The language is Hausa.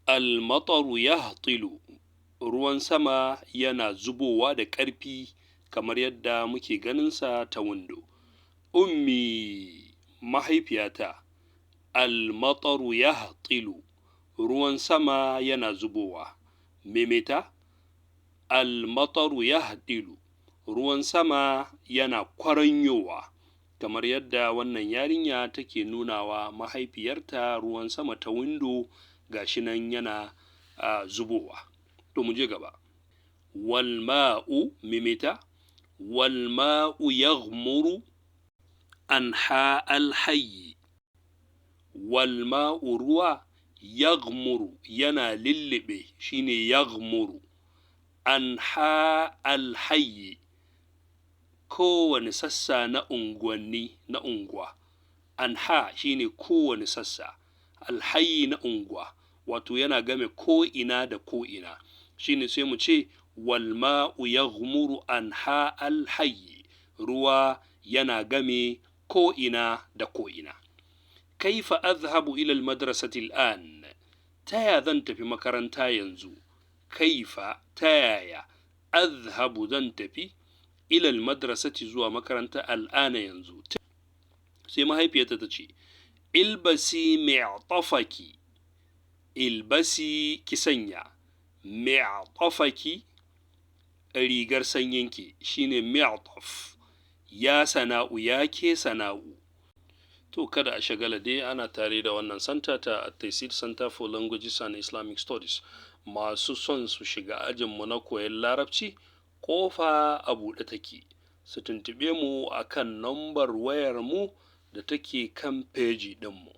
Al-mataru yahtilu, ruwan sama yana zubowa da ƙarfi kamar yadda muke ganinsa ta windo. Ummi, mahaifiyata. Al-mataru yahtilu, ruwan sama yana zubowa. Maimaita. Al-mataru yahtilu, ruwan sama yana kwaranyowa, kamar yadda wannan yarinya take nunawa mahaifiyarta ruwan sama ta windo gashi nan yana zubowa. To mu je gaba. Wal ma'u, maimaita. Wal ma'u yaghmuru anha al-hayyi. Wal ma'u, ruwa, yaghmuru, yana lillibe, shine yaghmuru, anha al-hayyi, kowane sassa na unguwanni, na unguwa. Anha shine kowane sassa, al-hayyi na unguwa, wato yana game ko'ina da ko'ina. Shine sai mu ce wal ma'u yaghmuru anha al-hayyi, ruwa yana game ko'ina da ko'ina. Kaifa azhabu ila al-madrasati al-an, taya zan tafi makaranta yanzu? Kaifa, ta yaya, azhabu, zan tafi, ila al-madrasati, zuwa makaranta, al'ana, yanzu. Sai mahaifiyarta ta ce ilbasi mi'tafaki, ilbasi, ki sanya, mi'tafaki, rigar sanyinki, shine mi'taf. Ya sana'u, ya ke sana'u. To kada a shagala dai, ana tare da wannan santa ta At-Taysir Center for Languages and Islamic Studies. Masu son su shiga ajinmu na koyon Larabci, ƙofa a buɗe take. Su tuntuɓe mu a kan nambar wayarmu da take kan feji ɗinmu.